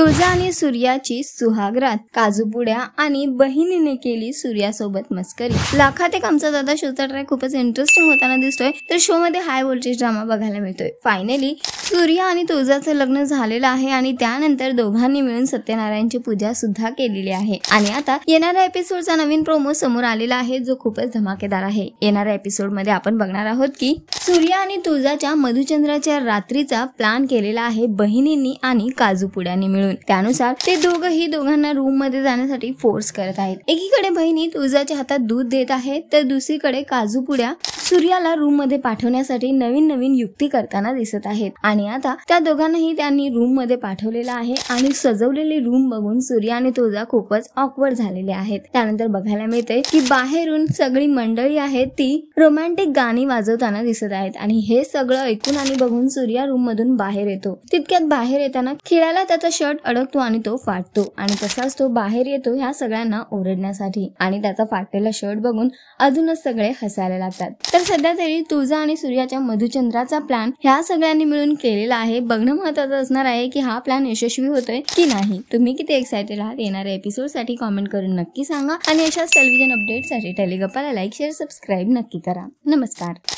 तुळजा आणि सूर्याची सुहागरात, काजूपुड्या आणि बहिणीने केली सूर्यासोबत मस्करी। लाखात एक आमचा दादा शोचा ट्रॅक खूपच इंटरेस्टिंग होताना दिसतोय। तर शो मध्ये हाय व्होल्टेज ड्रामा बघायला मिळतोय। फायनली सूर्या आणि तुळजाचं लग्न झालेलं आहे आणि त्यानंतर दोघांनी मिळून सत्यनारायणची पूजा सुद्धा केलेली आहे। आणि आता येणाऱ्या एपिसोडचा नवीन प्रोमो समोर आलेला आहे जो खूपच धमाकेदार आहे। येणाऱ्या एपिसोड मध्ये आपण बघणार आहोत की सूर्या आणि तुळजाच्या मधुचंद्राच्या रात्रीचा प्लॅन केलेला आहे बहिणींनी आणि काजूपुड्यांनी मिळून। त्यानुसार ते दोघांना रूम मध्ये जाण्यासाठी फोर्स करत आहेत। एकीकडे बहिणी तुळजाच्या हातात दूध देत आहेत तर दुसरीकडे काजूपुड्या सूर्याला रूम मध्ये पाठवण्यासाठी नवीन युक्ती करताना दिसत आहेत। आणि आता त्या दोघांनाही त्यांनी रूम मध्ये पाठवलेला आहे आणि सजवलेली रूम बघून सूर्या आणि तुळजा खूपच ऑकवर्ड झालेले आहेत। त्यानंतर बघायला मिळते की बाहेरून सगळी मंडळी आहेत ती रोमॅन्टिक गाणी वाजवताना दिसत आहेत आणि हे सगळं ऐकून आणि बघून सूर्या रूम मधून बाहेर येतो। तितक्यात बाहेर येताना खिळ्याला त्याचा शर्ट अडकतो आणि तो फाटतो आणि तसाच तो बाहेर येतो ह्या सगळ्यांना ओरडण्यासाठी आणि त्याचा फाटलेला शर्ट बघून अजूनच सगळे हसायला लागतात। तर सध्या तरी तुळजा आणि सूर्याच्या मधुचंद्राचा प्लॅन ह्या सगळ्यांनी मिळून केलेला आहे। बघणं महत्त्वाचं असणार आहे की हा प्लॅन यशस्वी होतोय की नाही। तुम्ही किती एक्साइटेड आहात येणाऱ्या एपिसोड साठी कमेंट करून नक्की सांगा आणि अशाच टेलिव्हिजन अपडेटसाठी टेलिगप्पाला लाईक शेअर सबस्क्राईब नक्की करा। नमस्कार।